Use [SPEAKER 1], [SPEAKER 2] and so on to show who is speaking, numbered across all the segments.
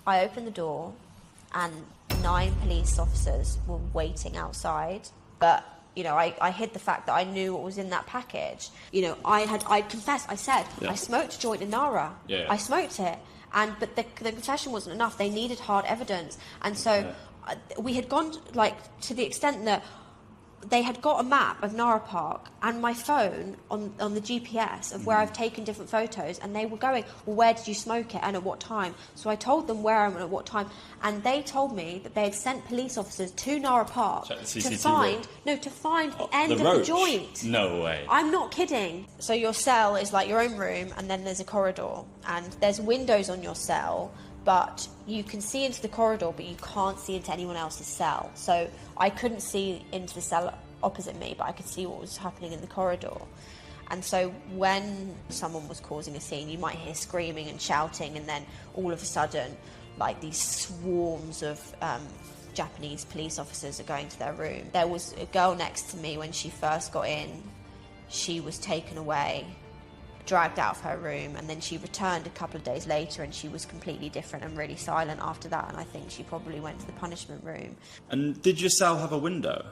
[SPEAKER 1] I opened the door and 9 police officers were waiting outside. But, you know, I hid the fact that I knew what was in that package. You know, I confessed, I said, I smoked a joint in Nara. I smoked it. But the confession wasn't enough. They needed hard evidence. And so we had gone, like, to the extent that they had got a map of Nara Park and my phone on the GPS of where I've taken different photos, and they were going, well, where did you smoke it and at what time? So I told them where and at what time, and they told me that they had sent police officers to Nara Park to find the end of the joint.
[SPEAKER 2] No way.
[SPEAKER 1] I'm not kidding. So your cell is like your own room, and then there's a corridor, and there's windows on your cell, but you can see into the corridor, but you can't see into anyone else's cell. So I couldn't see into the cell opposite me, but I could see what was happening in the corridor. And so when someone was causing a scene, you might hear screaming and shouting, and then all of a sudden, like, these swarms of Japanese police officers are going to their room. There was a girl next to me when she first got in. She was taken away, dragged out of her room, and then she returned a couple of days later, and she was completely different and really silent after that, and I think she probably went to the punishment room.
[SPEAKER 2] And did your cell have a window?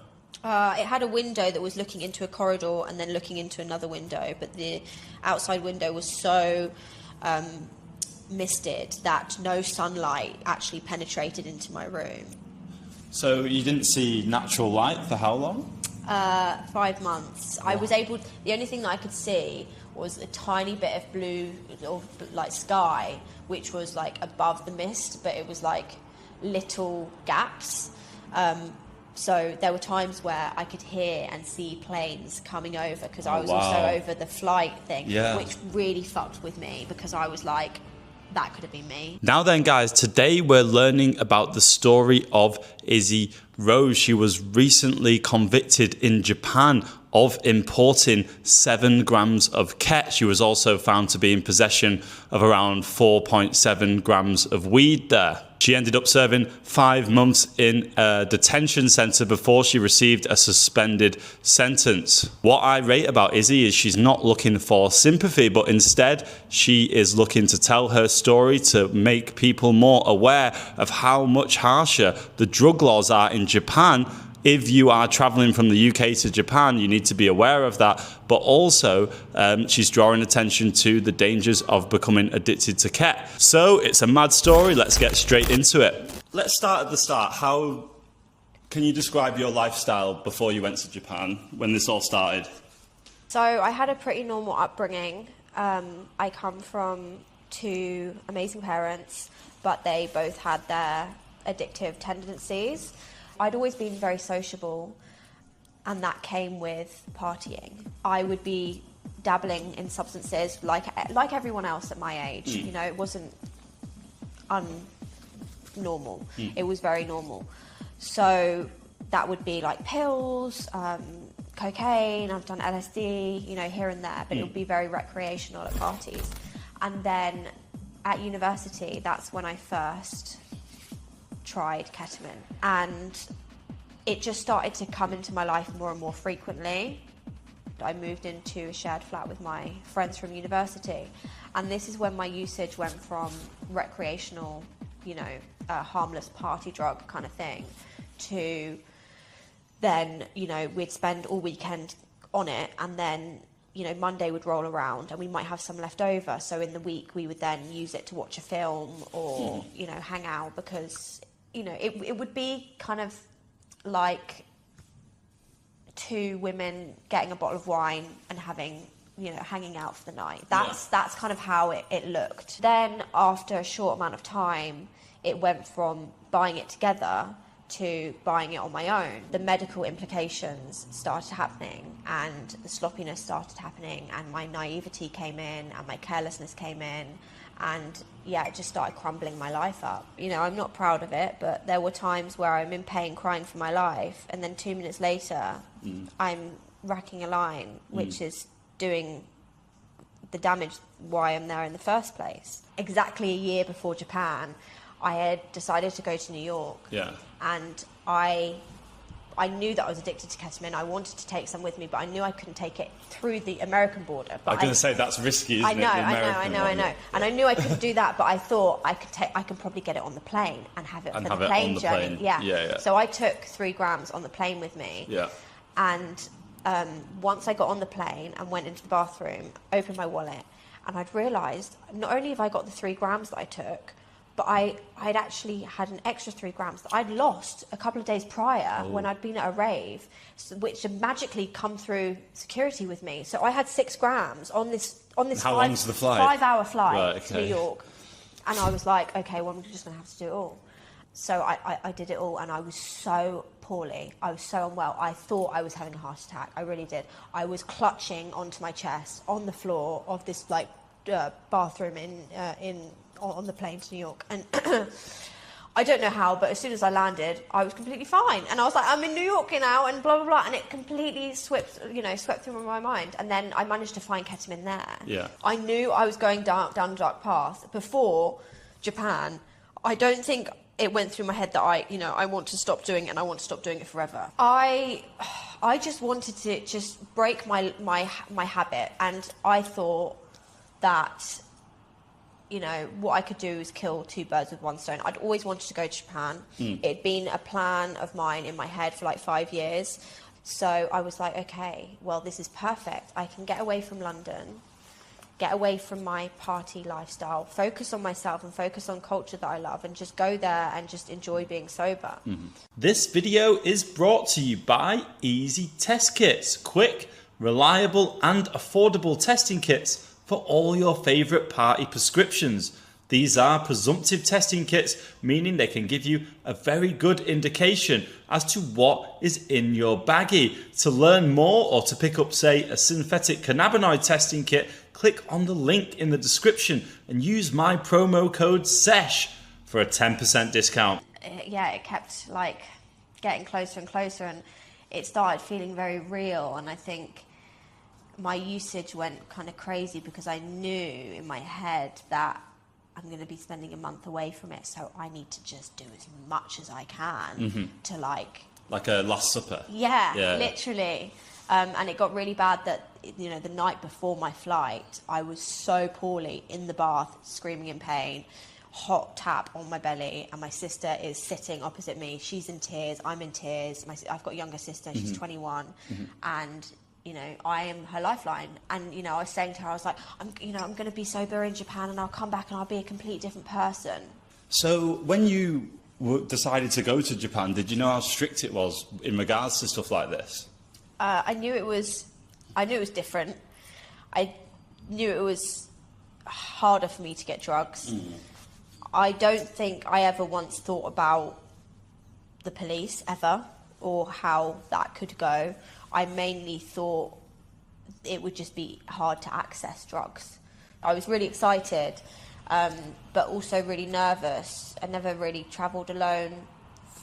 [SPEAKER 1] It had a window that was looking into a corridor and then looking into another window, but the outside window was so misted that no sunlight actually penetrated into my room.
[SPEAKER 2] So you didn't see natural light for how long?
[SPEAKER 1] 5 months. Wow. I was able, the only thing that I could see was a tiny bit of blue, or like sky, which was like above the mist, but it was like little gaps. So there were times where I could hear and see planes coming over, because I was also over the flight thing, which really fucked with me, because I was like, that could have been me.
[SPEAKER 2] Now then, guys, today we're learning about the story of Izzy Rose. She was recently convicted in Japan of importing 7 grams of ket. She was also found to be in possession of around 4.7 grams of weed there. She ended up serving 5 months in a detention centre before she received a suspended sentence. What I rate about Izzy is she's not looking for sympathy, but instead she is looking to tell her story to make people more aware of how much harsher the drug laws are in Japan. If you are traveling from the UK to Japan, you need to be aware of that. But also, she's drawing attention to the dangers of becoming addicted to ket. So it's a mad story. Let's get straight into it. Let's start at the start. How can you describe your lifestyle before you went to Japan, when this all started?
[SPEAKER 1] So I had a pretty normal upbringing. I come from 2 amazing parents, but they both had their addictive tendencies. I'd always been very sociable, and that came with partying. I would be dabbling in substances like everyone else at my age. You know, it wasn't normal. It was very normal. So that would be like pills, cocaine. I've done LSD, you know, here and there, but it would be very recreational at parties. And then at university, that's when I first tried ketamine, and it just started to come into my life more and more frequently. I moved into a shared flat with my friends from university, and this is when my usage went from recreational, you know, harmless party drug kind of thing, to then, you know, we'd spend all weekend on it, and then, you know, Monday would roll around and we might have some left over, so in the week we would then use it to watch a film or, you know, hang out, because, you know, it would be kind of like 2 women getting a bottle of wine and having, you know, hanging out for the night. That's kind of how it looked. Then after a short amount of time, it went from buying it together to buying it on my own. The medical implications started happening, and the sloppiness started happening, and my naivety came in, and my carelessness came in, and yeah, it just started crumbling my life up. You know, I'm not proud of it, but there were times where I'm in pain, crying for my life, and then 2 minutes later, I'm racking a line, which is doing the damage why I'm there in the first place. Exactly a year before Japan, I had decided to go to New York.
[SPEAKER 2] Yeah.
[SPEAKER 1] And I I knew that I was addicted to ketamine. I wanted to take some with me, but I knew I couldn't take it through the American border. But
[SPEAKER 2] I was going to say that's risky, isn't it?
[SPEAKER 1] I know. And I knew I couldn't do that, but I thought I could probably get it on the plane and have it for the plane journey. Yeah. So I took 3 grams on the plane with me.
[SPEAKER 2] Yeah.
[SPEAKER 1] And once I got on the plane and went into the bathroom, opened my wallet, and I'd realised not only have I got the 3 grams that I took, but I'd actually had an extra 3 grams that I'd lost a couple of days prior when I'd been at a rave, which had magically come through security with me. So I had 6 grams on this
[SPEAKER 2] How long's the flight?
[SPEAKER 1] 5-hour flight
[SPEAKER 2] Right, okay.
[SPEAKER 1] to New York. And I was like, okay, well, I'm just going to have to do it all. So I did it all, and I was so poorly. I was so unwell. I thought I was having a heart attack. I really did. I was clutching onto my chest on the floor of this bathroom on the plane to New York, and I don't know how, but as soon as I landed, I was completely fine, and I was like, I'm in New York now, and blah blah blah, and it completely swept through my mind, and then I managed to find ketamine there.
[SPEAKER 2] Yeah,
[SPEAKER 1] I knew I was going down a dark path before Japan. I don't think it went through my head that I want to stop doing it, and I want to stop doing it forever. I just wanted to just break my habit, and I thought that, what I could do is kill 2 birds with 1 stone. I'd always wanted to go to Japan. It'd been a plan of mine in my head for like 5 years. So I was like, okay, well, this is perfect. I can get away from London, get away from my party lifestyle, focus on myself and focus on culture that I love, and just go there and just enjoy being sober.
[SPEAKER 2] This video is brought to you by Easy Test Kits. Quick, reliable and affordable testing kits for all your favourite party prescriptions. These are presumptive testing kits, meaning they can give you a very good indication as to what is in your baggie. To learn more or to pick up, say, a synthetic cannabinoid testing kit, click on the link in the description and use my promo code SESH for a 10% discount.
[SPEAKER 1] It kept getting closer and closer, and it started feeling very real, and I think my usage went kind of crazy because I knew in my head that I'm going to be spending a month away from it, so I need to just do as much as I can to like
[SPEAKER 2] a Last Supper.
[SPEAKER 1] Yeah. Literally. And it got really bad that, the night before my flight, I was so poorly in the bath, screaming in pain, hot tap on my belly, and my sister is sitting opposite me. She's in tears. I'm in tears. I've got a younger sister. She's 21. And I am her lifeline. And, I was saying to her, I was like, I'm going to be sober in Japan, and I'll come back and I'll be a complete different person. So
[SPEAKER 2] when you decided to go to Japan, did you know how strict it was in regards to stuff like this?
[SPEAKER 1] I knew it was different. I knew it was harder for me to get drugs. I don't think I ever once thought about the police ever, or how that could go. I mainly thought it would just be hard to access drugs. I was really excited, but also really nervous. I never really travelled alone,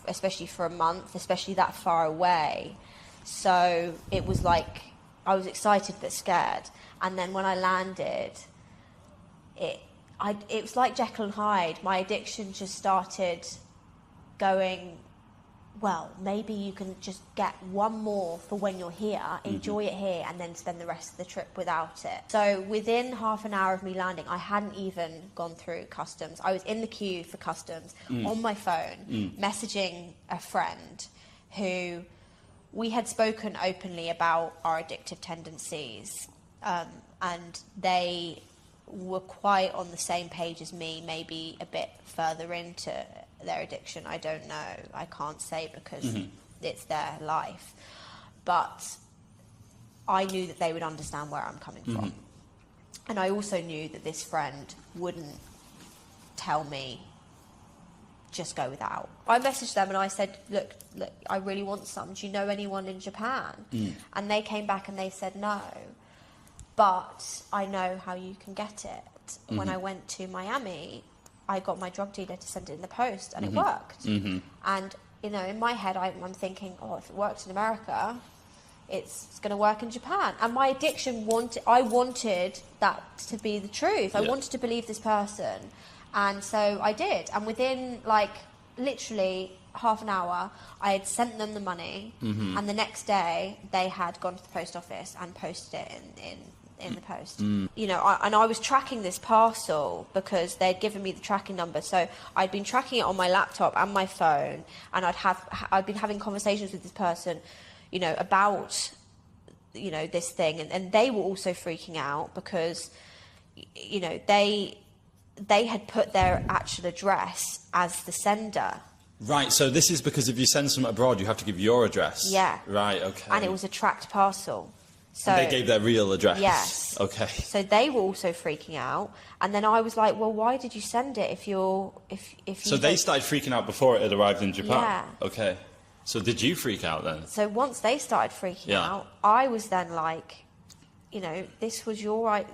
[SPEAKER 1] especially for a month, especially that far away. So it was like I was excited but scared. And then when I landed, it was like Jekyll and Hyde. My addiction just started going, well, maybe you can just get one more for when you're here, enjoy it here, and then spend the rest of the trip without it. So within half an hour of me landing, I hadn't even gone through customs. I was in the queue for customs on my phone, messaging a friend who we had spoken openly about our addictive tendencies, and they were quite on the same page as me, maybe a bit further into their addiction. I don't know. I can't say because it's their life. But I knew that they would understand where I'm coming from. And I also knew that this friend wouldn't tell me, just go without. I messaged them and I said, look, I really want some. Do you know anyone in Japan? And they came back and they said no. But I know how you can get it. When I went to Miami, I got my drug dealer to send it in the post, and it worked. And, in my head, I'm thinking, if it works in America, it's going to work in Japan. And my addiction I wanted that to be the truth. I wanted to believe this person. And so I did. And within, literally half an hour, I had sent them the money, and the next day they had gone to the post office and posted it in the post. You know, I was tracking this parcel because they'd given me the tracking number, so I'd been tracking it on my laptop and my phone, and I'd been having conversations with this person, you know, about, you know, this thing, and they were also freaking out because, you know, they had put their actual address as the sender.
[SPEAKER 2] Right, so this is because if you send something abroad, you have to give your address.
[SPEAKER 1] Yeah.
[SPEAKER 2] Right, okay.
[SPEAKER 1] And it was a tracked parcel. So
[SPEAKER 2] and they gave their real address?
[SPEAKER 1] Yes.
[SPEAKER 2] Okay.
[SPEAKER 1] So they were also freaking out. And then I was like, well, why did you send it if you...
[SPEAKER 2] So they started freaking out before it had arrived in Japan?
[SPEAKER 1] Yeah.
[SPEAKER 2] Okay. So did you freak out then?
[SPEAKER 1] So once they started freaking out, I was then like, you know, this was your right...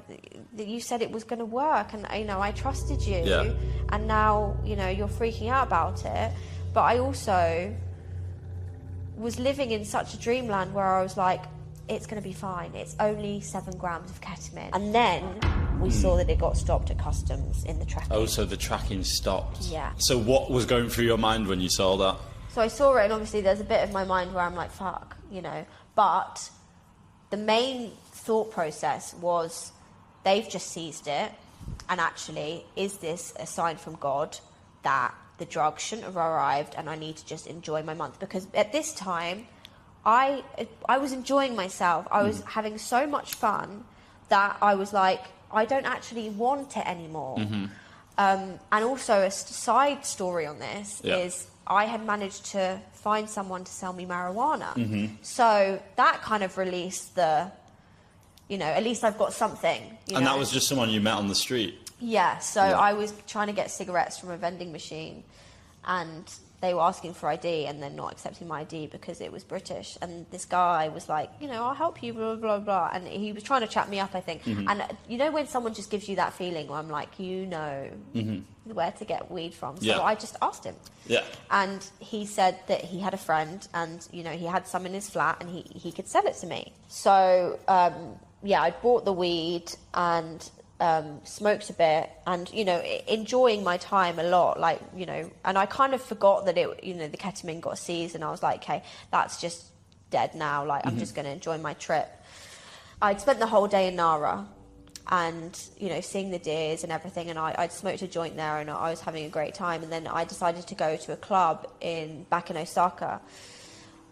[SPEAKER 1] You said it was going to work, and, you know, I trusted you.
[SPEAKER 2] Yeah.
[SPEAKER 1] And now, you know, you're freaking out about it. But I also was living in such a dreamland where I was like, it's going to be fine. It's only 7 grams of ketamine. And then we saw that it got stopped at customs in the tracking.
[SPEAKER 2] Oh, so the tracking stopped.
[SPEAKER 1] Yeah.
[SPEAKER 2] So what was going through your mind when you saw that?
[SPEAKER 1] So I saw it, and obviously there's a bit of my mind where I'm like, fuck, you know. But the main thought process was, they've just seized it, and actually, is this a sign from God that the drug shouldn't have arrived and I need to just enjoy my month? Because at this time, I was enjoying myself. I was having so much fun that I was like, I don't actually want it anymore. And also a side story on this is I had managed to find someone to sell me marijuana. So that kind of released the, you know, at least I've got something.
[SPEAKER 2] And that was just someone you met on the street?
[SPEAKER 1] Yeah, so I was trying to get cigarettes from a vending machine, and they were asking for ID and then not accepting my ID because it was British. And this guy was like, you know, I'll help you, blah, blah, blah. And he was trying to chat me up, I think. And you know when someone just gives you that feeling where I'm like, you know where to get weed from. So I just asked him.
[SPEAKER 2] Yeah.
[SPEAKER 1] And he said that he had a friend and, you know, he had some in his flat and he could sell it to me. So, yeah, I bought the weed and... smoked a bit and, you know, enjoying my time a lot, like, you know, and I kind of forgot that it, you know, the ketamine got seized, and I was like, okay, that's just dead now, like, I'm just going to enjoy my trip. I'd spent the whole day in Nara and, you know, seeing the deers and everything, and I'd smoked a joint there and I was having a great time, and then I decided to go to a club back in Osaka,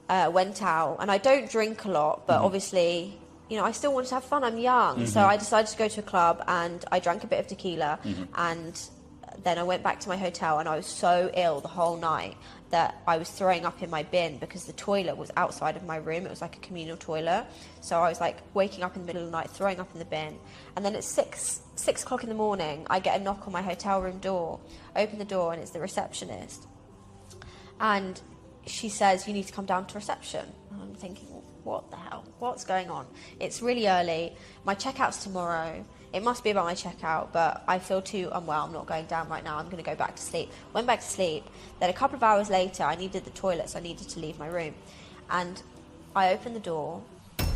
[SPEAKER 1] went out, and I don't drink a lot, but obviously... You know, I still wanted to have fun. I'm young. So I decided to go to a club and I drank a bit of tequila and then I went back to my hotel, and I was so ill the whole night that I was throwing up in my bin because the toilet was outside of my room. It was like a communal toilet. So I was like waking up in the middle of the night, throwing up in the bin. And then at 6 o'clock in the morning, I get a knock on my hotel room door. I open the door and it's the receptionist. And she says, you need to come down to reception. And I'm thinking, what the hell? What's going on? It's really early. My checkout's tomorrow. It must be about my checkout, but I feel too unwell. I'm not going down right now. I'm going to go back to sleep. Went back to sleep. Then a couple of hours later, I needed the toilet, so I needed to leave my room. And I opened the door,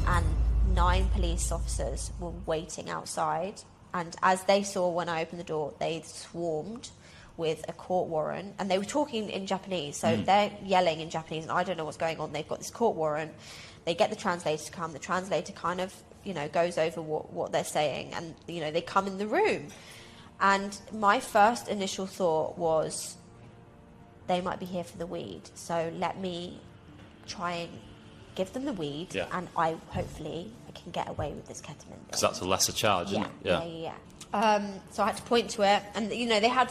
[SPEAKER 1] and 9 police officers were waiting outside. And as they saw when I opened the door, they swarmed with a court warrant, and they were talking in Japanese, so they're yelling in Japanese, and I don't know what's going on. They've got this court warrant. They get the translator to come. The translator kind of, you know, goes over what they're saying, and, you know, they come in the room. And my first initial thought was, they might be here for the weed, so let me try and give them the weed, and hopefully I can get away with this ketamine.
[SPEAKER 2] Because that's a lesser charge, isn't it?
[SPEAKER 1] Yeah. So I had to point to it, and, you know, they had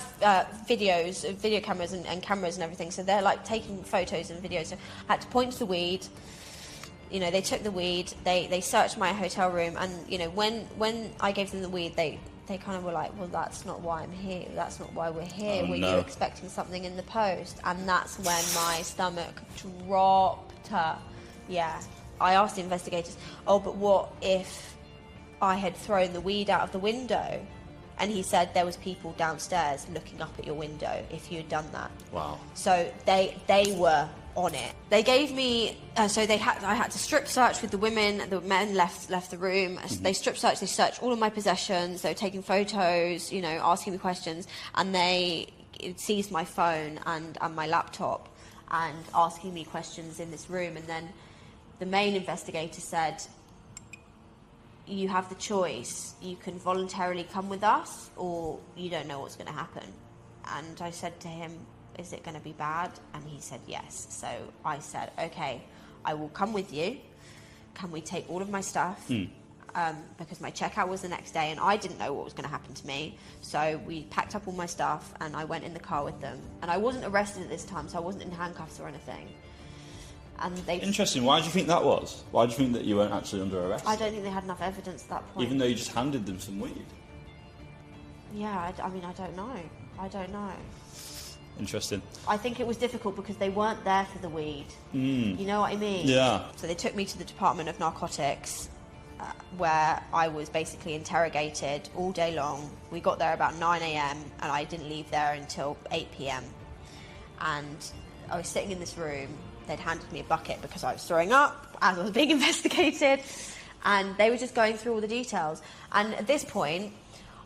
[SPEAKER 1] video cameras and cameras and everything, so they're like taking photos and videos. So I had to point to the weed. You know, they took the weed, they searched my hotel room, and, you know, when I gave them the weed, they kind of were like, well, that's not why I'm here, that's not why we're here, were you expecting something in the post? And that's when my stomach dropped. Yeah, I asked the investigators, oh, but what if I had thrown the weed out of the window? And he said there was people downstairs looking up at your window if you had done that. Wow. So they were on it. They gave me, I had to strip search with the women. The men left the room. They strip searched. They searched all of my possessions. They were taking photos, you know, asking me questions, and they it seized my phone and my laptop and asking me questions in this room. And then the main investigator said, you have the choice. You can voluntarily come with us, or you don't know what's going to happen. And I said to him, is it going to be bad? And he said yes. So I said, okay, I will come with you. Can we take all of my stuff? Because my checkout was the next day and I didn't know what was going to happen to me. So we packed up all my stuff and I went in the car with them. And I wasn't arrested at this time, so I wasn't in handcuffs or anything. And they...
[SPEAKER 2] Interesting. Why do you think that was? Why do you think that you weren't actually under arrest?
[SPEAKER 1] I don't think they had enough evidence at that point.
[SPEAKER 2] Even though you just handed them some weed?
[SPEAKER 1] Yeah, I mean, I don't know. I don't know.
[SPEAKER 2] Interesting.
[SPEAKER 1] I think it was difficult because they weren't there for the weed. You know what I mean?
[SPEAKER 2] Yeah.
[SPEAKER 1] So they took me to the Department of Narcotics, where I was basically interrogated all day long. We got there about 9 a.m. and I didn't leave there until 8 p.m. And I was sitting in this room. They'd handed me a bucket because I was throwing up as I was being investigated. And they were just going through all the details. And at this point,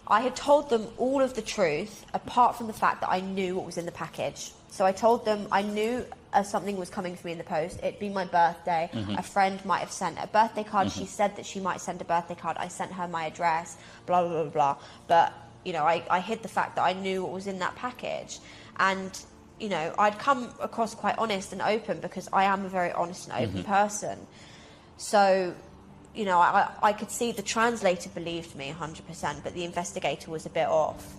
[SPEAKER 1] I had told them all of the truth, apart from the fact that I knew what was in the package. So I told them I knew something was coming for me in the post. It'd be my birthday. A friend might have sent a birthday card. She said that she might send a birthday card. I sent her my address, blah, blah, blah, blah. But, you know, I hid the fact that I knew what was in that package. And, you know, I'd come across quite honest and open because I am a very honest and open person. So... you know, I could see the translator believed me 100%, but the investigator was a bit off.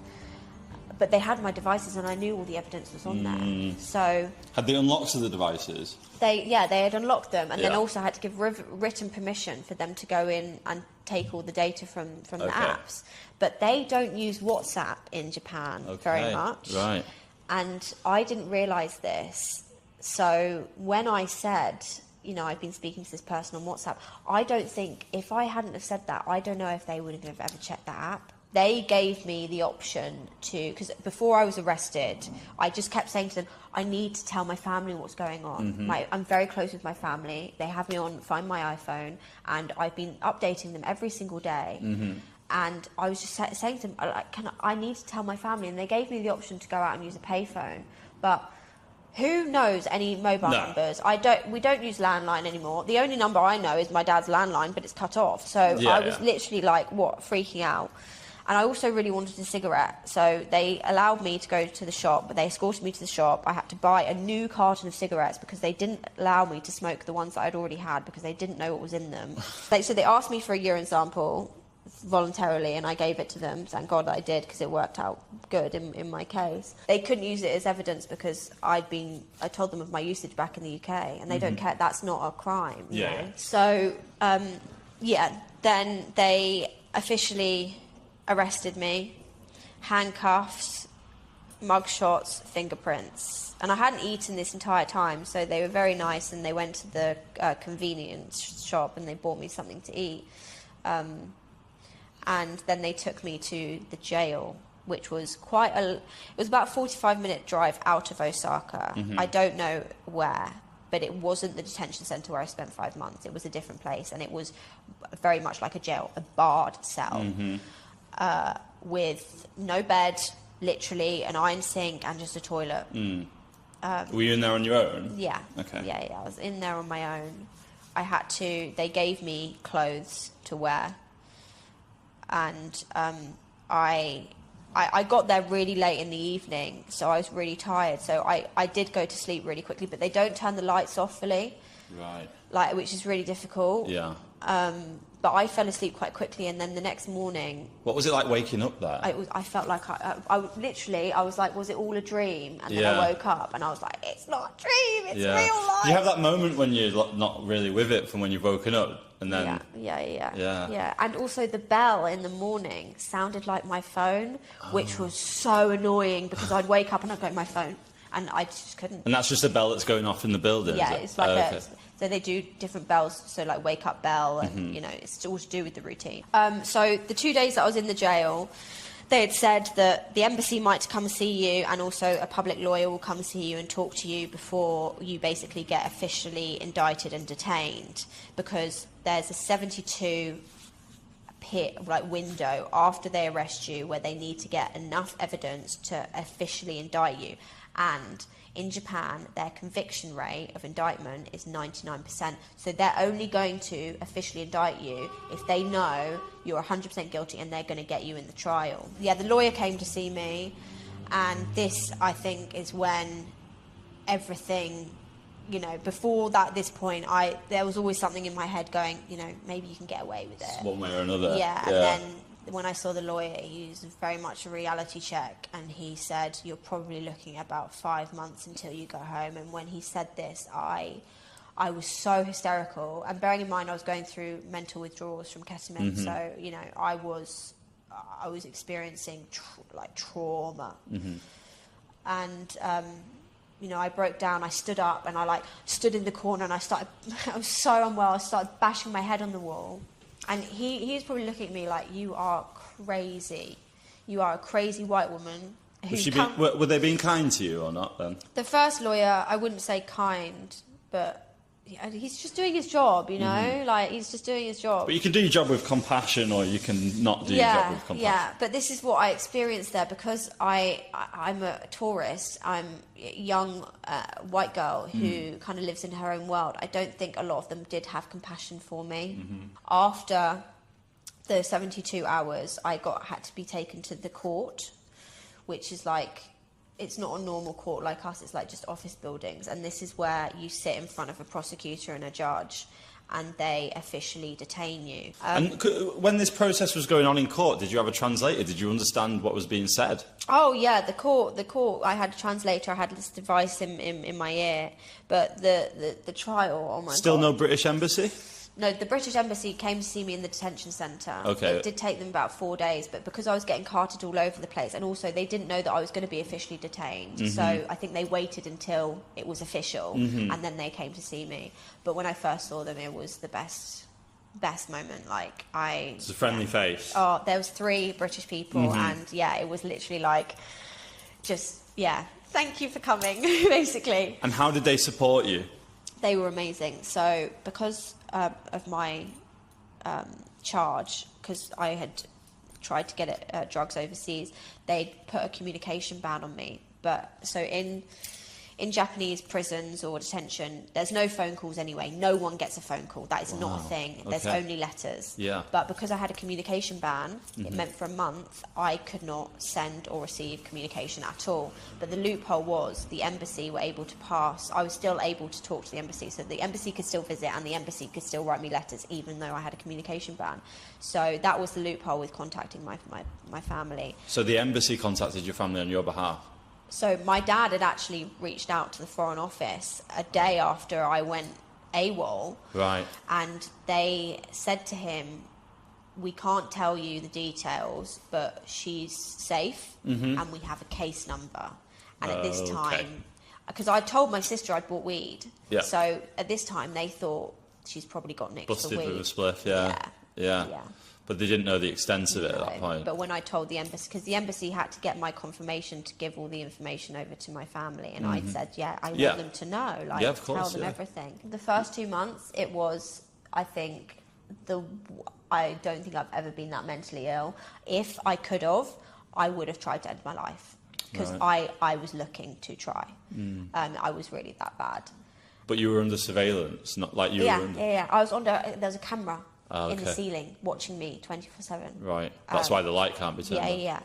[SPEAKER 1] But they had my devices and I knew all the evidence was on there. So...
[SPEAKER 2] had they unlocked the devices?
[SPEAKER 1] They had unlocked them and then also had to give written permission for them to go in and take all the data from the apps. But they don't use WhatsApp in Japan very much.
[SPEAKER 2] Right.
[SPEAKER 1] And I didn't realise this. So when I said... you know, I've been speaking to this person on WhatsApp. I don't think, if I hadn't have said that, I don't know if they would have ever checked that app. They gave me the option to, because before I was arrested, I just kept saying to them, I need to tell my family what's going on. I'm very close with my family. They have me on Find My iPhone, and I've been updating them every single day. And I was just saying to them, I need to tell my family. And they gave me the option to go out and use a payphone. But... who knows any mobile numbers? We don't use landline anymore. The only number I know is my dad's landline, but it's cut off. So I was literally like, freaking out. And I also really wanted a cigarette. So they allowed me to go to the shop, but they escorted me to the shop. I had to buy a new carton of cigarettes because they didn't allow me to smoke the ones that I'd already had because they didn't know what was in them. So they asked me for a urine sample voluntarily, and I gave it to them. Thank God I did, because it worked out good in my case. They couldn't use it as evidence because I told them of my usage back in the UK, and they don't care. That's not a crime. You know? So then they officially arrested me, handcuffs, mugshots, fingerprints, and I hadn't eaten this entire time, so they were very nice, and they went to the convenience shop and they bought me something to eat. And then they took me to the jail, which was it was about a 45-minute drive out of Osaka. I don't know where, but it wasn't the detention centre where I spent 5 months. It was a different place, and it was very much like a jail, a barred cell, with no bed, literally, an iron sink, and just a toilet.
[SPEAKER 2] Were you in there on your own?
[SPEAKER 1] Yeah.
[SPEAKER 2] Okay.
[SPEAKER 1] Yeah, I was in there on my own. They gave me clothes to wear. And I got there really late in the evening, so I was really tired. So I did go to sleep really quickly, but they don't turn the lights off fully. Right. Which is really difficult.
[SPEAKER 2] Yeah.
[SPEAKER 1] But I fell asleep quite quickly, and then the next morning...
[SPEAKER 2] what was it like waking up there?
[SPEAKER 1] I felt like I was like, was it all a dream? And then I woke up, and I was like, it's not a dream, it's real life.
[SPEAKER 2] Do you have that moment when you're not really with it from when you've woken up? And then...
[SPEAKER 1] Yeah. And also the bell in the morning sounded like my phone, which was so annoying because I'd wake up and I'd go to my phone, and I just couldn't.
[SPEAKER 2] And that's just a bell that's going off in the building?
[SPEAKER 1] Yeah, it's like so they do different bells, so like wake up bell, and you know, it's all to do with the routine. So the 2 days that I was in the jail, they had said that the embassy might come see you, and also a public lawyer will come see you and talk to you before you basically get officially indicted and detained, because there's a 72 window after they arrest you where they need to get enough evidence to officially indict you. And in Japan, their conviction rate of indictment is 99%. So they're only going to officially indict you if they know you're 100% guilty and they're going to get you in the trial. Yeah, the lawyer came to see me, and this, I think, is when everything, before this point, there was always something in my head going, maybe you can get away with it.
[SPEAKER 2] One way or another.
[SPEAKER 1] Yeah, and then when I saw the lawyer, he was very much a reality check, and he said, you're probably looking at about 5 months until you go home. And when he said this, I was so hysterical. And bearing in mind, I was going through mental withdrawals from ketamine, so, I was experiencing trauma. And, I broke down, I stood up, and I stood in the corner, and I was so unwell, I started bashing my head on the wall. And he was probably looking at me like, you are crazy. You are a crazy white woman.
[SPEAKER 2] Were they being kind to you or not then?
[SPEAKER 1] The first lawyer, I wouldn't say kind, but he's just doing his job, he's just doing his job.
[SPEAKER 2] But you can do your job with compassion, or you can not do your job with compassion.
[SPEAKER 1] Yeah, but this is what I experienced there, because I'm a tourist. I'm a young white girl who kind of lives in her own world. I don't think a lot of them did have compassion for me. After the 72 hours, I had to be taken to the court, which is it's not a normal court like us, it's just office buildings, and this is where you sit in front of a prosecutor and a judge, and they officially detain you.
[SPEAKER 2] And when this process was going on in court, did you have a translator? Did you understand what was being said?
[SPEAKER 1] Oh yeah, the court, I had a translator, I had this device in my ear, but the trial, oh my God.
[SPEAKER 2] Still no British embassy?
[SPEAKER 1] No, the British Embassy came to see me in the detention centre.
[SPEAKER 2] Okay.
[SPEAKER 1] It did take them about 4 days, but because I was getting carted all over the place, and also they didn't know that I was going to be officially detained, so I think they waited until it was official, and then they came to see me. But when I first saw them, it was the best moment.
[SPEAKER 2] It's a friendly face.
[SPEAKER 1] Oh, there was 3 British people, and it was literally thank you for coming, basically.
[SPEAKER 2] And how did they support you?
[SPEAKER 1] They were amazing. So because of my charge, because I had tried to get drugs overseas, they'd put a communication ban on me. But so in Japanese prisons or detention, there's no phone calls anyway. No one gets a phone call. That is not a thing. There's only letters.
[SPEAKER 2] Yeah.
[SPEAKER 1] But because I had a communication ban, it meant for a month I could not send or receive communication at all. But the loophole was the embassy were able to pass. I was still able to talk to the embassy, so the embassy could still visit and the embassy could still write me letters even though I had a communication ban. So that was the loophole with contacting my family.
[SPEAKER 2] So the embassy contacted your family on your behalf?
[SPEAKER 1] So my dad had actually reached out to the Foreign Office a day after I went AWOL.
[SPEAKER 2] Right.
[SPEAKER 1] And they said to him, we can't tell you the details, but she's safe and we have a case number. And at this time, because I told my sister I'd bought weed.
[SPEAKER 2] Yeah.
[SPEAKER 1] So at this time they thought she's probably got nicked
[SPEAKER 2] Busted
[SPEAKER 1] for weed.
[SPEAKER 2] with a spliff, yeah. But they didn't know the extent of it at that point.
[SPEAKER 1] But when I told the embassy, because the embassy had to get my confirmation to give all the information over to my family, and I said, I want them to know,
[SPEAKER 2] of course,
[SPEAKER 1] tell them everything. The first 2 months, it was, I think, I don't think I've ever been that mentally ill. If I could have, I would have tried to end my life, because I was looking to try. I was really that bad.
[SPEAKER 2] But you were under surveillance, not like you were under...
[SPEAKER 1] Yeah. I was under, there was a camera. In the ceiling, watching me 24/7.
[SPEAKER 2] Right. That's why the light can't be turned on.
[SPEAKER 1] Yeah.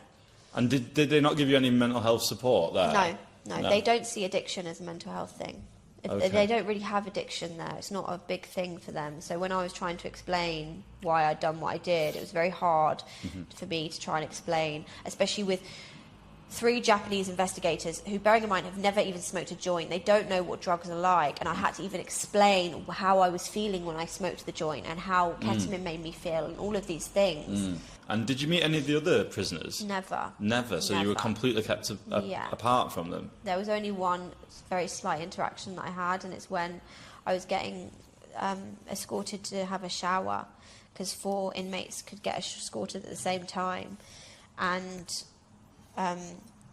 [SPEAKER 2] And did they not give you any mental health support there?
[SPEAKER 1] No. They don't see addiction as a mental health thing. They don't really have addiction there. It's not a big thing for them. So when I was trying to explain why I'd done what I did, it was very hard for me to try and explain, especially with 3 Japanese investigators who, bearing in mind, have never even smoked a joint. They don't know what drugs are like, and I had to even explain how I was feeling when I smoked the joint and how ketamine made me feel and all of these things.
[SPEAKER 2] And did you meet any of the other prisoners?
[SPEAKER 1] Never.
[SPEAKER 2] So you were completely kept apart from them?
[SPEAKER 1] There was only one very slight interaction that I had, and it's when I was getting escorted to have a shower, because 4 inmates could get escorted at the same time. And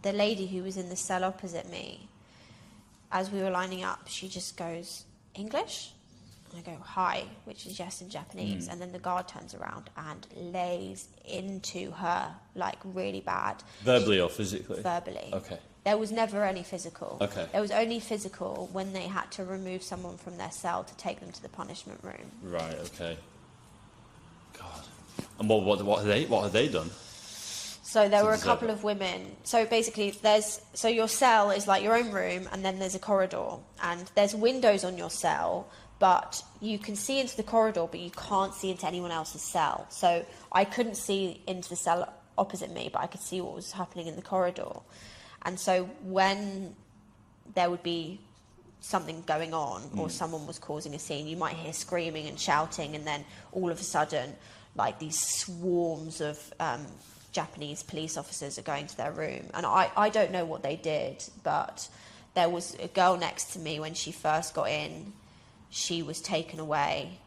[SPEAKER 1] the lady who was in the cell opposite me, as we were lining up, she just goes, English? And I go, hi, which is yes in Japanese. And then the guard turns around and lays into her, like, really bad.
[SPEAKER 2] Verbally or physically?
[SPEAKER 1] Verbally.
[SPEAKER 2] Okay.
[SPEAKER 1] There was never any physical.
[SPEAKER 2] Okay.
[SPEAKER 1] There was only physical when they had to remove someone from their cell to take them to the punishment room.
[SPEAKER 2] Right, okay. God. And what have they done?
[SPEAKER 1] So there were a couple of women. So basically, so your cell is like your own room, and then there's a corridor, and there's windows on your cell, but you can see into the corridor, but you can't see into anyone else's cell. So I couldn't see into the cell opposite me, but I could see what was happening in the corridor. And so when there would be something going on or someone was causing a scene, you might hear screaming and shouting, and then all of a sudden, like, these swarms of Japanese police officers are going to their room. And I don't know what they did, but there was a girl next to me when she first got in. She was taken away,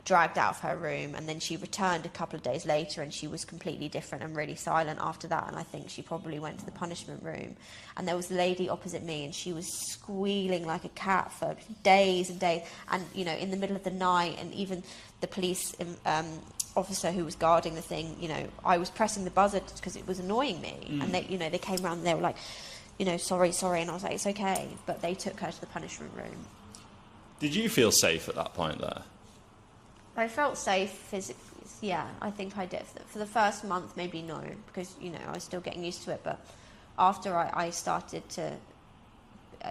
[SPEAKER 1] dragged out of her room, and then she returned a couple of days later, and she was completely different and really silent after that. And I think she probably went to the punishment room. And there was a lady opposite me, and she was squealing like a cat for days and days. And, you know, in the middle of the night, and even the police officer who was guarding the thing, you know, I was pressing the buzzer because it was annoying me. And they, you know, they came around and they were like, you know, sorry. And I was like, it's okay. But they took her to the punishment room.
[SPEAKER 2] Did you feel safe at that point there?
[SPEAKER 1] I felt safe physically. Yeah, I think I did. For the first month, maybe no, because, you know, I was still getting used to it. But after I started to,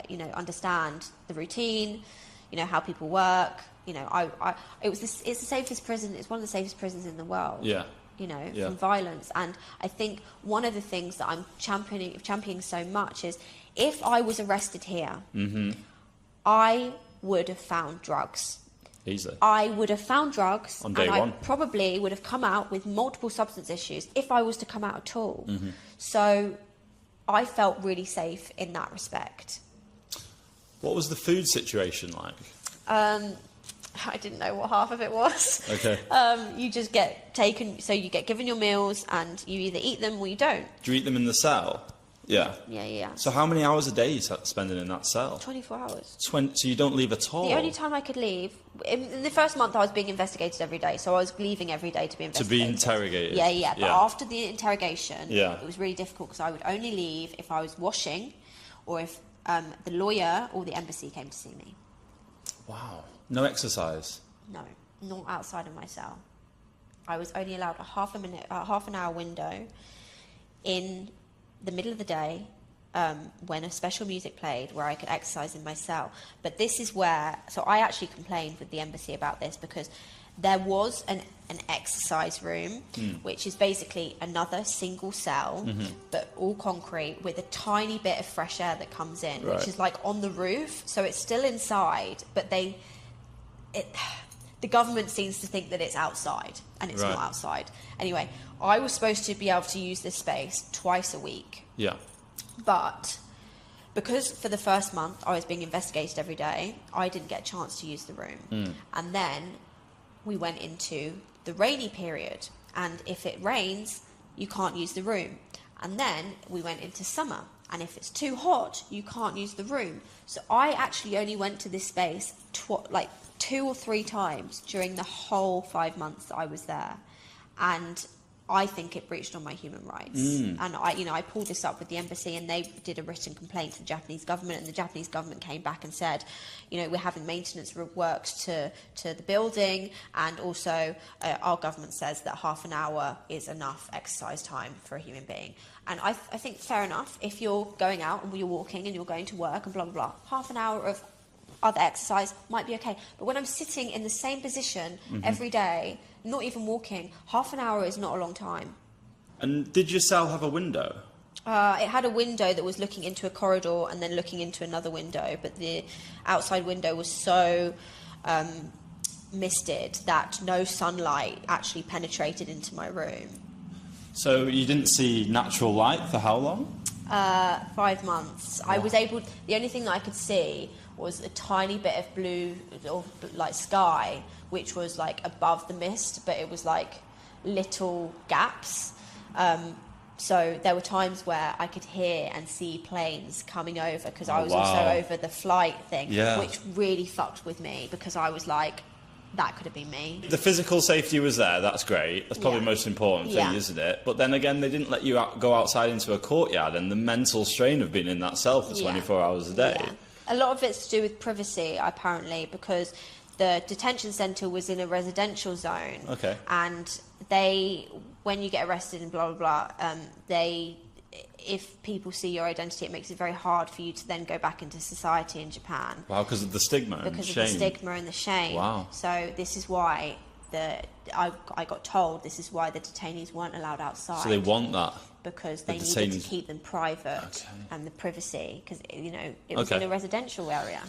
[SPEAKER 1] you know, understand the routine, you know, how people work, you know, it's the safest prison. It's one of the safest prisons in the world.
[SPEAKER 2] Yeah.
[SPEAKER 1] You know, from violence. And I think one of the things that I'm championing so much is, if I was arrested here, I would have found drugs.
[SPEAKER 2] Easily.
[SPEAKER 1] I would have found drugs,
[SPEAKER 2] on day
[SPEAKER 1] and
[SPEAKER 2] one.
[SPEAKER 1] I probably would have come out with multiple substance issues if I was to come out at all. So I felt really safe in that respect.
[SPEAKER 2] What was the food situation like?
[SPEAKER 1] I didn't know what half of it was.
[SPEAKER 2] Okay.
[SPEAKER 1] You just get taken, so you get given your meals, and you either eat them or you don't.
[SPEAKER 2] Do you eat them in the cell? Yeah.
[SPEAKER 1] Yeah.
[SPEAKER 2] So how many hours a day are you spending in that cell?
[SPEAKER 1] 24 hours.
[SPEAKER 2] So you don't leave at all?
[SPEAKER 1] The only time I could leave, in the first month I was being investigated every day, so I was leaving every day to be investigated.
[SPEAKER 2] To be interrogated?
[SPEAKER 1] Yeah. But after the interrogation,
[SPEAKER 2] it
[SPEAKER 1] was really difficult, because I would only leave if I was washing, or if the lawyer or the embassy came to see me.
[SPEAKER 2] Wow. No exercise?
[SPEAKER 1] No, not outside of my cell. I was only allowed a half an hour window in the middle of the day, when a special music played, where I could exercise in my cell. But this is where, so I actually complained with the embassy about this, because there was an exercise room, which is basically another single cell, but all concrete, with a tiny bit of fresh air that comes in, which is like on the roof, so it's still inside, but the government seems to think that it's outside, and it's not outside. Anyway, I was supposed to be able to use this space twice a week.
[SPEAKER 2] Yeah.
[SPEAKER 1] But because for the first month I was being investigated every day, I didn't get a chance to use the room. And then we went into the rainy period, and if it rains, you can't use the room. And then we went into summer, and if it's too hot, you can't use the room. So I actually only went to this space like 2 or 3 times during the whole 5 months that I was there. And I think it breached on my human rights. And I pulled this up with the embassy, and they did a written complaint to the Japanese government, and the Japanese government came back and said, you know, we're having maintenance works to the building, and also our government says that half an hour is enough exercise time for a human being. And I think fair enough, if you're going out and you're walking and you're going to work and blah, blah, blah, half an hour of other exercise might be okay. But when I'm sitting in the same position every day, not even walking, half an hour is not a long time.
[SPEAKER 2] And did your cell have a window?
[SPEAKER 1] It had a window that was looking into a corridor and then looking into another window, but the outside window was so misted that no sunlight actually penetrated into my room.
[SPEAKER 2] So you didn't see natural light for how long?
[SPEAKER 1] 5 months. I was able, the only thing that I could see was a tiny bit of blue or like sky, which was like above the mist, but it was like little gaps. So there were times where I could hear and see planes coming over because I was
[SPEAKER 2] wow.
[SPEAKER 1] also over the flight thing,
[SPEAKER 2] Yeah.
[SPEAKER 1] which really fucked with me because I was like, that could have been me.
[SPEAKER 2] The physical safety was there, that's great. That's probably
[SPEAKER 1] Yeah.
[SPEAKER 2] the most important thing,
[SPEAKER 1] Yeah.
[SPEAKER 2] isn't it? But then again, they didn't let you go outside into a courtyard, and the mental strain of being in that cell for 24 hours a day.
[SPEAKER 1] Yeah. A lot of it's to do with privacy, apparently, because the detention centre was in a residential zone.
[SPEAKER 2] Okay.
[SPEAKER 1] And when you get arrested and blah, blah, blah, if people see your identity, it makes it very hard for you to then go back into society in Japan.
[SPEAKER 2] Wow, because of the stigma and
[SPEAKER 1] Because
[SPEAKER 2] shame.
[SPEAKER 1] of the stigma and the shame.
[SPEAKER 2] Wow.
[SPEAKER 1] So this is why I got told this is why the detainees weren't allowed outside.
[SPEAKER 2] So they want that.
[SPEAKER 1] Because they
[SPEAKER 2] The
[SPEAKER 1] needed to
[SPEAKER 2] detainees-
[SPEAKER 1] keep them private
[SPEAKER 2] Okay.
[SPEAKER 1] and the privacy, because it was
[SPEAKER 2] Okay.
[SPEAKER 1] in a residential area.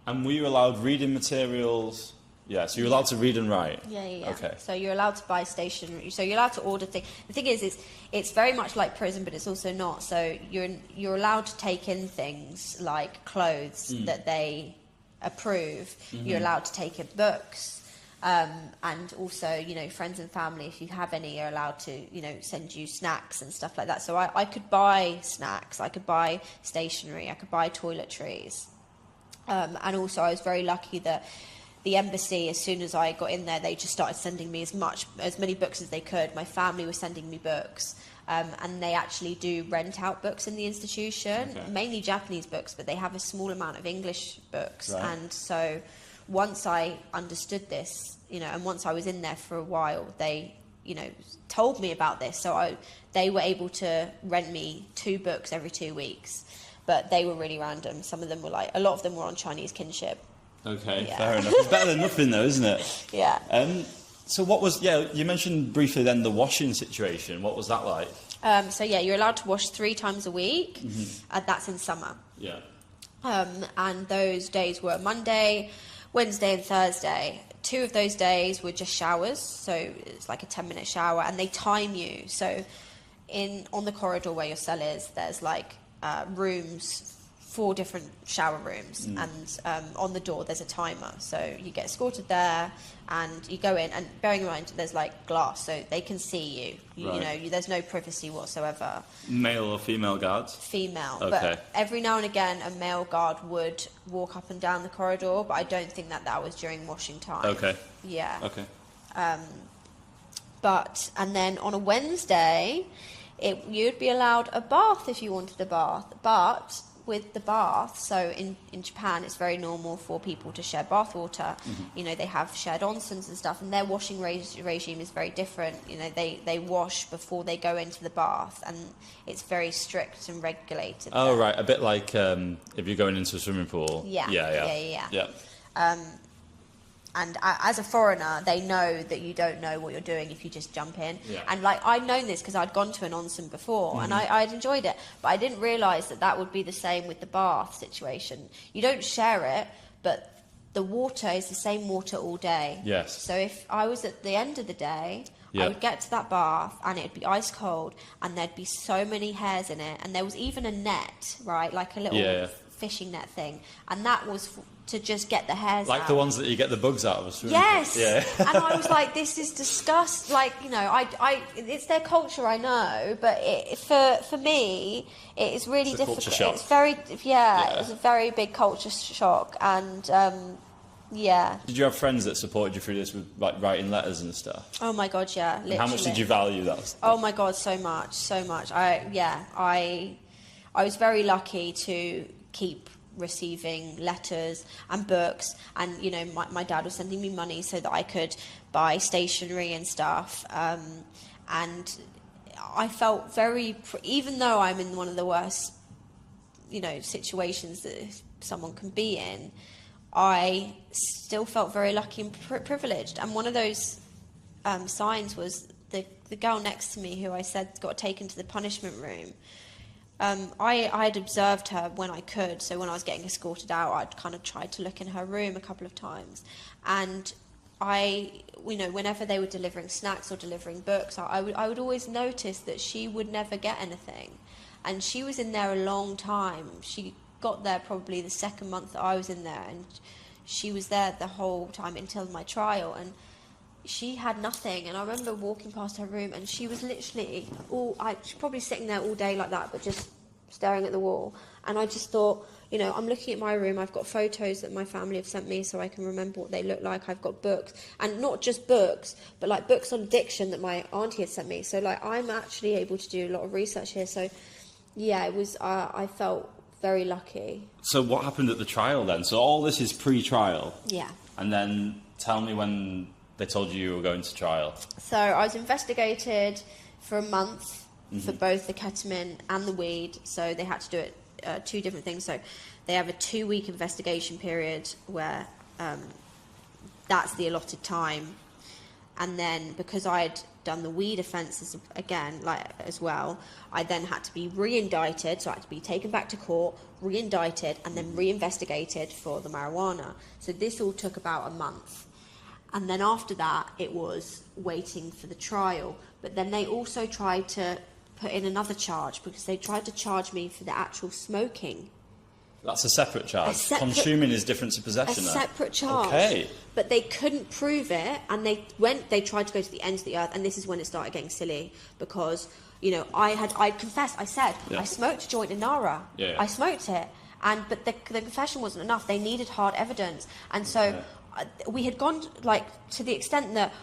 [SPEAKER 2] And were you allowed reading materials? Yeah, so you're allowed to read and write?
[SPEAKER 1] Yeah.
[SPEAKER 2] Okay.
[SPEAKER 1] So you're allowed to buy stationery. So you're allowed to order things. The thing is, it's very much like prison, but it's also not. So you're allowed to take in things like clothes that they approve. You're allowed to take in books. And also, friends and family, if you have any, are allowed to, send you snacks and stuff like that. So I could buy snacks, I could buy stationery, I could buy toiletries. And also I was very lucky that the embassy, as soon as I got in there, they just started sending me as many books as they could. My family was sending me books. And they actually do rent out books in the institution, mainly Japanese books, but they have a small amount of English books.
[SPEAKER 2] Right.
[SPEAKER 1] And so once I understood this, and once I was in there for a while, they, told me about this. So they were able to rent me 2 books every 2 weeks, but they were really random. Some of them were a lot of them were on Chinese kinship.
[SPEAKER 2] Okay,
[SPEAKER 1] Yeah.
[SPEAKER 2] fair enough. It's better than nothing, though, isn't it?
[SPEAKER 1] Yeah.
[SPEAKER 2] So what was... Yeah, you mentioned briefly then the washing situation. What was that like?
[SPEAKER 1] You're allowed to wash 3 times a week. That's in summer.
[SPEAKER 2] Yeah.
[SPEAKER 1] And those days were Monday, Wednesday and Thursday. 2 of those days were just showers, so it's like a 10-minute shower, and they time you. So on the corridor where your cell is, there's rooms, 4 different shower rooms, and on the door there's a timer. So you get escorted there, and you go in, and bearing in mind there's glass, so they can see you.
[SPEAKER 2] Right.
[SPEAKER 1] There's no privacy whatsoever.
[SPEAKER 2] Male or female guards?
[SPEAKER 1] Female.
[SPEAKER 2] Okay.
[SPEAKER 1] But every now and again a male guard would walk up and down the corridor, but I don't think that was during washing time.
[SPEAKER 2] Okay.
[SPEAKER 1] Yeah.
[SPEAKER 2] Okay.
[SPEAKER 1] And then on a Wednesday, you'd be allowed a bath if you wanted a bath. But with the bath, so in Japan, it's very normal for people to share bath water. They have shared onsens and stuff, and their washing regime is very different. They wash before they go into the bath, and it's very strict and regulated.
[SPEAKER 2] Oh,
[SPEAKER 1] there.
[SPEAKER 2] right. A bit like if you're going into a swimming pool.
[SPEAKER 1] Yeah.
[SPEAKER 2] Yeah.
[SPEAKER 1] And as a foreigner, they know that you don't know what you're doing if you just jump in.
[SPEAKER 2] Yeah.
[SPEAKER 1] And I'd known this because I'd gone to an onsen before, and I'd enjoyed it, but I didn't realise that would be the same with the bath situation. You don't share it, but the water is the same water all day.
[SPEAKER 2] Yes.
[SPEAKER 1] So if I was at the end of the day, I would get to that bath and it'd be ice cold, and there'd be so many hairs in it, and there was even a net, right, like a little fishing net thing, and that was to just get the hairs
[SPEAKER 2] like
[SPEAKER 1] out.
[SPEAKER 2] the ones that you get the bugs out of a swimming
[SPEAKER 1] Yes.
[SPEAKER 2] pool. Yeah.
[SPEAKER 1] And I was like, this is disgusting. It's their culture, I know, but for me, it is really
[SPEAKER 2] It's a
[SPEAKER 1] difficult.
[SPEAKER 2] culture shock.
[SPEAKER 1] It's very, it was a very big culture shock, and
[SPEAKER 2] Did you have friends that supported you through this with writing letters and stuff?
[SPEAKER 1] Oh my God, yeah. Literally.
[SPEAKER 2] How much did you value that?
[SPEAKER 1] Oh my God, so much. I was very lucky to keep receiving letters and books, and my dad was sending me money so that I could buy stationery and stuff, and I felt even though I'm in one of the worst situations that someone can be in, I still felt very lucky and privileged. And one of those signs was the girl next to me who I said got taken to the punishment room. I had observed her when I could, so when I was getting escorted out, I'd kind of tried to look in her room a couple of times, and whenever they were delivering snacks or delivering books, I would always notice that she would never get anything, and she was in there a long time. She got there probably the 2nd month that I was in there, and she was there the whole time until my trial, and she had nothing. And I remember walking past her room, and she was literally she's probably sitting there all day like that, but just staring at the wall. And I just thought, you know, I'm looking at my room. I've got photos that my family have sent me so I can remember what they look like. I've got books, and not just books, but like books on addiction that my auntie had sent me. So like I'm actually able to do a lot of research here. So yeah, it was. I felt very lucky.
[SPEAKER 2] So what happened at the trial then? So all this is pre-trial.
[SPEAKER 1] Yeah.
[SPEAKER 2] And then tell me when they told you were going to trial.
[SPEAKER 1] So I was investigated for a month for both the ketamine and the weed. So they had to do it. Two different things. So they have a 2-week investigation period where that's the allotted time, and then because I'd done the weed offences again, like as well, I then had to be re-indicted. So I had to be taken back to court, re-indicted, and then re-investigated for the marijuana. So this all took about a month, and then after that it was waiting for the trial. But then they also tried to put in another charge because they tried to charge me for the actual smoking.
[SPEAKER 2] That's a separate charge. Consuming is different to possession.
[SPEAKER 1] A separate charge.
[SPEAKER 2] Okay.
[SPEAKER 1] But they couldn't prove it, and they tried to go to the ends of the earth, and this is when it started getting silly because, you know, I confessed, I said, I smoked a joint in Nara.
[SPEAKER 2] Yeah.
[SPEAKER 1] I smoked it, but the confession wasn't enough. They needed hard evidence, and so we had gone like to the extent that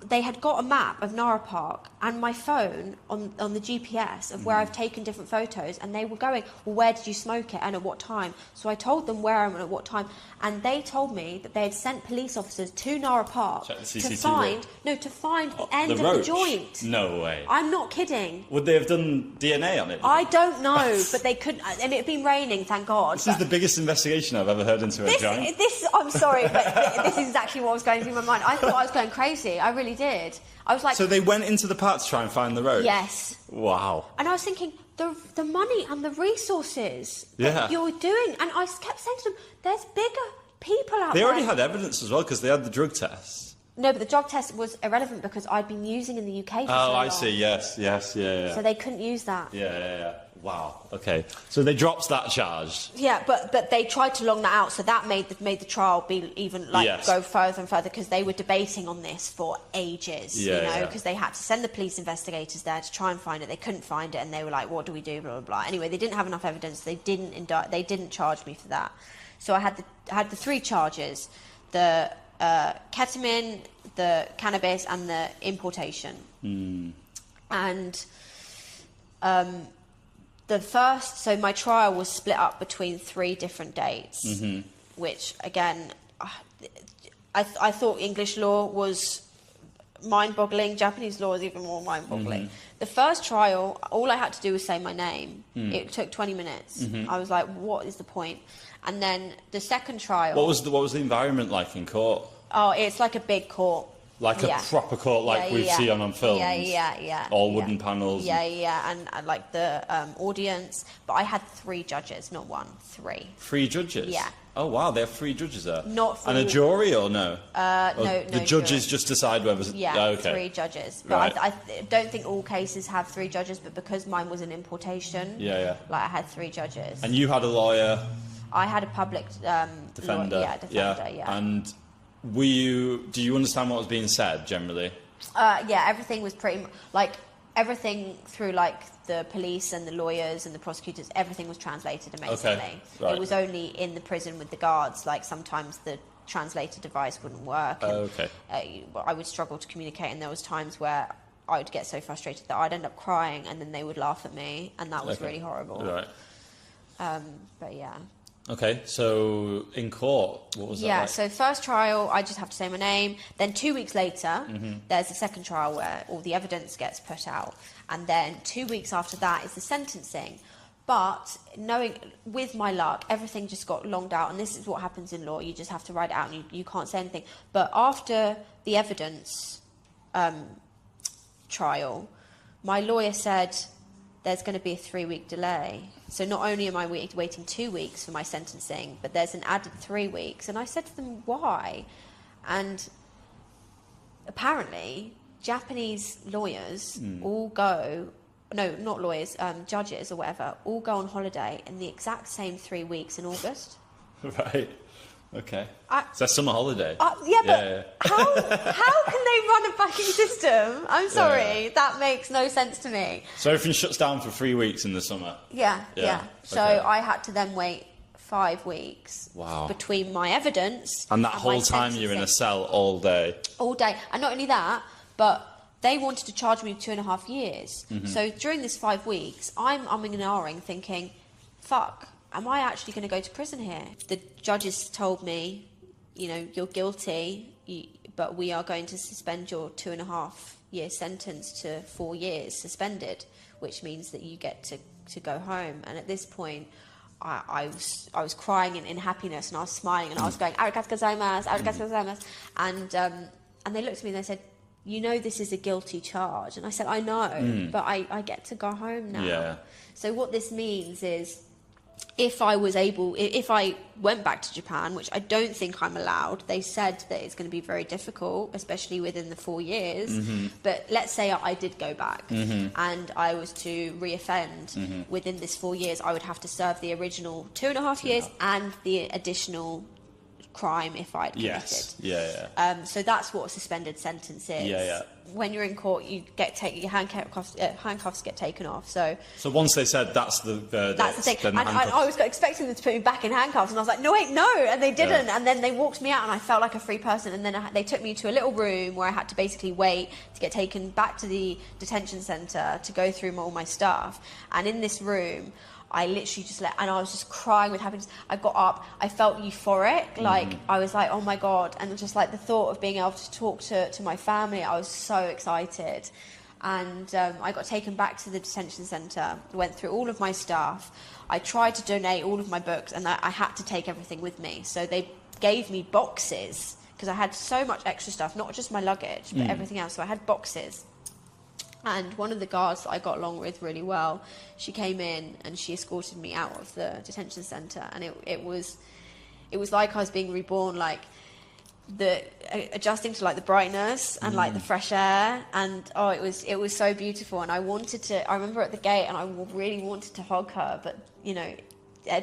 [SPEAKER 1] they had got a map of Nara Park and my phone on the GPS of where I've taken different photos, and they were going, well, where did you smoke it and at what time? So I told them where and at what time, and they told me that they had sent police officers to Nara Park to find the end of the joint.
[SPEAKER 2] No way.
[SPEAKER 1] I'm not kidding.
[SPEAKER 2] Would they have done DNA on it?
[SPEAKER 1] I don't know, but they couldn't, and it had been raining, thank God.
[SPEAKER 2] This is the biggest investigation I've ever heard into a joint.
[SPEAKER 1] I'm sorry, but this is exactly what was going through my mind. I thought I was going crazy. I really did. I was like...
[SPEAKER 2] So they went into the park to try and find the road?
[SPEAKER 1] Yes.
[SPEAKER 2] Wow.
[SPEAKER 1] And I was thinking, the money and the resources that you're doing, and I kept saying to them, there's bigger people out there.
[SPEAKER 2] They already had evidence as well, because they had the drug test.
[SPEAKER 1] No, but the drug test was irrelevant because I'd been using in the UK for so long.
[SPEAKER 2] Oh, I see, yes, yeah.
[SPEAKER 1] So they couldn't use that.
[SPEAKER 2] Yeah. Wow, okay. So they dropped that charge.
[SPEAKER 1] Yeah, but they tried to long that out, so that made the trial be even, go further and further, because they were debating on this for ages, because they had to send the police investigators there to try and find it. They couldn't find it, and they were like, what do we do, blah, blah, blah. Anyway, they didn't have enough evidence. They didn't charge me for that. So I had the 3 charges, the ketamine, the cannabis, and the importation. And so my trial was split up between 3 different dates, which again, I thought English law was mind-boggling. Japanese law is even more mind-boggling. The first trial, all I had to do was say my name. It took 20 minutes. I was like, what is the point? And then the second trial...
[SPEAKER 2] What was the environment like in court?
[SPEAKER 1] Oh, it's like a big court.
[SPEAKER 2] Like a proper court like we've seen on films?
[SPEAKER 1] Yeah.
[SPEAKER 2] All wooden panels?
[SPEAKER 1] Yeah, and like the audience. But I had 3 judges, not 1, 3.
[SPEAKER 2] 3 judges?
[SPEAKER 1] Yeah.
[SPEAKER 2] Oh, wow, they have 3 judges there?
[SPEAKER 1] Not 3.
[SPEAKER 2] And a jury, or no?
[SPEAKER 1] No,
[SPEAKER 2] the judges
[SPEAKER 1] jury.
[SPEAKER 2] Just decide whether...
[SPEAKER 1] Yeah,
[SPEAKER 2] okay.
[SPEAKER 1] 3 judges. But I don't think all cases have 3 judges, but because mine was an importation, I had 3 judges.
[SPEAKER 2] And you had a lawyer?
[SPEAKER 1] I had a public
[SPEAKER 2] defender.
[SPEAKER 1] Defender.
[SPEAKER 2] And do you understand what was being said generally?
[SPEAKER 1] Everything was pretty everything through the police and the lawyers and the prosecutors, everything was translated amazingly.
[SPEAKER 2] Okay. Right.
[SPEAKER 1] It was only in the prison with the guards, sometimes the translator device wouldn't work. And, I would struggle to communicate, and there was times where I would get so frustrated that I'd end up crying, and then they would laugh at me, and that was really horrible.
[SPEAKER 2] Right.
[SPEAKER 1] But yeah.
[SPEAKER 2] Okay, so in court, what was that like?
[SPEAKER 1] So first trial, I just have to say my name. Then 2 weeks later, there's a second trial where all the evidence gets put out. And then 2 weeks after that is the sentencing. But with my luck, everything just got longed out. And this is what happens in law. You just have to write it out, and you can't say anything. But after the evidence trial, my lawyer said there's going to be a 3-week delay. So not only am I waiting 2 weeks for my sentencing, but there's an added 3 weeks. And I said to them, why? And apparently, Japanese lawyers all go... No, not lawyers, judges or whatever, all go on holiday in the exact same 3 weeks in August.
[SPEAKER 2] Right. Okay. It's their summer holiday.
[SPEAKER 1] Yeah, but how can they run a banking system? I'm sorry, that makes no sense to me.
[SPEAKER 2] So everything shuts down for 3 weeks in the summer?
[SPEAKER 1] Yeah. So I had to then wait 5 weeks between my evidence
[SPEAKER 2] and that whole time you're in a cell all day?
[SPEAKER 1] All day. And not only that, but they wanted to charge me 2.5 years. So during this 5 weeks, I'm umming and ahhing thinking, fuck, am I actually going to go to prison here? The judges told me, you know, you're guilty, but we are going to suspend your 2.5-year sentence to 4 years suspended, which means that you get to go home. And at this point, I was crying in happiness, and I was smiling, and I was going, arigatou gozaimasu, arigatou gozaimasu. And they looked at me and they said, you know this is a guilty charge. And I said, I know, but I get to go home now.
[SPEAKER 2] Yeah.
[SPEAKER 1] So what this means is, if I went back to Japan, which I don't think I'm allowed, they said that it's going to be very difficult, especially within the 4 years. But let's say I did go back and I was to reoffend within this 4 years, I would have to serve the original 2.5 years and the additional crime if I'd committed. So that's what a suspended sentence is. When you're in court, you get your handcuffs get taken off. So
[SPEAKER 2] once they said that's the verdict,
[SPEAKER 1] that's the thing. And I was expecting them to put me back in handcuffs, and I was like, no, wait, no, and they didn't. And then they walked me out, and I felt like a free person. And then they took me to a little room where I had to basically wait to get taken back to the detention centre to go through all my stuff. And in this room, I literally just and I was just crying with happiness. I got up, I felt euphoric, like I was like, oh my God. And just like the thought of being able to talk to my family, I was so excited. And I got taken back to the detention centre, went through all of my stuff. I tried to donate all of my books, and I had to take everything with me. So they gave me boxes, because I had so much extra stuff, not just my luggage, but everything else. So I had boxes. And one of the guards that I got along with really well, she came in and she escorted me out of the detention centre, and it was like I was being reborn, like adjusting to like the brightness and like the fresh air, and it was so beautiful. And I remember at the gate, and I really wanted to hug her, but you know,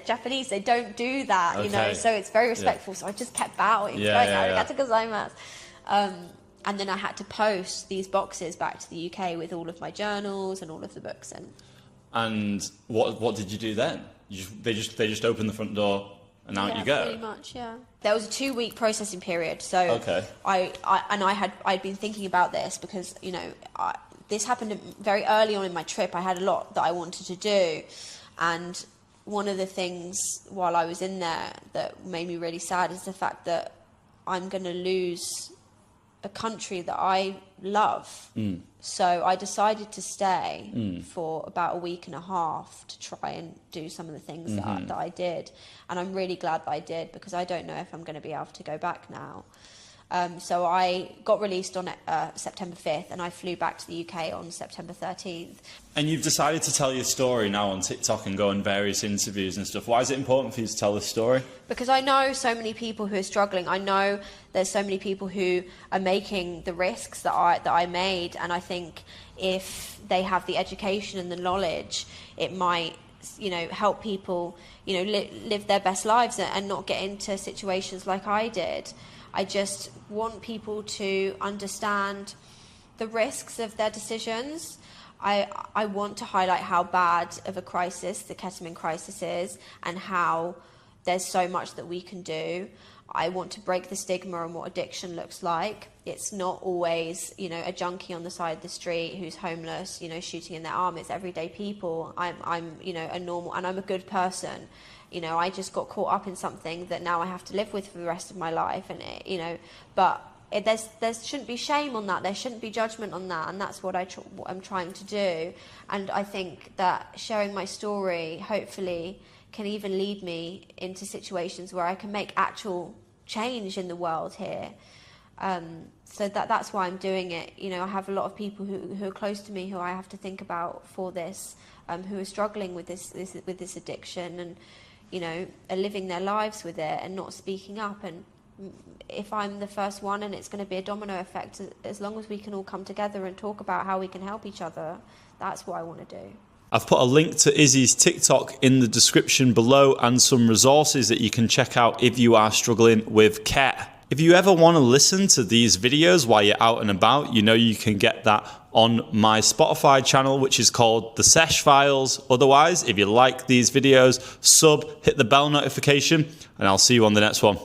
[SPEAKER 1] Japanese, they don't do that, you know, so it's very respectful. So I just kept bowing, going arigatou gozaimasu. And then I had to post these boxes back to the UK with all of my journals and all of the books. And
[SPEAKER 2] what did you do then? They just opened the front door and out you go.
[SPEAKER 1] Pretty much, yeah. There was a 2-week processing period, so I'd been thinking about this because, you know, this happened very early on in my trip. I had a lot that I wanted to do, and one of the things while I was in there that made me really sad is the fact that I'm going to lose a country that I love. So I decided to stay for about a week and a half to try and do some of the things that I did. And I'm really glad that I did, because I don't know if I'm going to be able to go back now. So I got released on September 5th, and I flew back to the UK on September 13th.
[SPEAKER 2] And you've decided to tell your story now on TikTok and go on various interviews and stuff. Why is it important for you to tell this story?
[SPEAKER 1] Because I know so many people who are struggling. I know there's so many people who are making the risks that I made, and I think if they have the education and the knowledge, it might, you know, help people, you know, live their best lives and not get into situations like I did. I just want people to understand the risks of their decisions. I want to highlight how bad of a crisis the ketamine crisis is, and how there's so much that we can do. I want to break the stigma on what addiction looks like. It's not always, you know, a junkie on the side of the street who's homeless, you know, shooting in their arm. It's everyday people. I'm, you know, a normal, and I'm a good person. You know, I just got caught up in something that now I have to live with for the rest of my life, and you know, but there shouldn't be shame on that. There shouldn't be judgment on that, and that's what I'm trying to do. And I think that sharing my story hopefully can even lead me into situations where I can make actual change in the world here. So that's why I'm doing it. You know, I have a lot of people who are close to me who I have to think about for this, who are struggling with this addiction, and you know, are living their lives with it and not speaking up. And if I'm the first one, and it's going to be a domino effect, as long as we can all come together and talk about how we can help each other, that's what I want to do.
[SPEAKER 2] I've put a link to Izzy's TikTok in the description below and some resources that you can check out if you are struggling with ket. If you ever want to listen to these videos while you're out and about, you know you can get that on my Spotify channel, which is called The Sesh Files. Otherwise, if you like these videos, hit the bell notification, and I'll see you on the next one.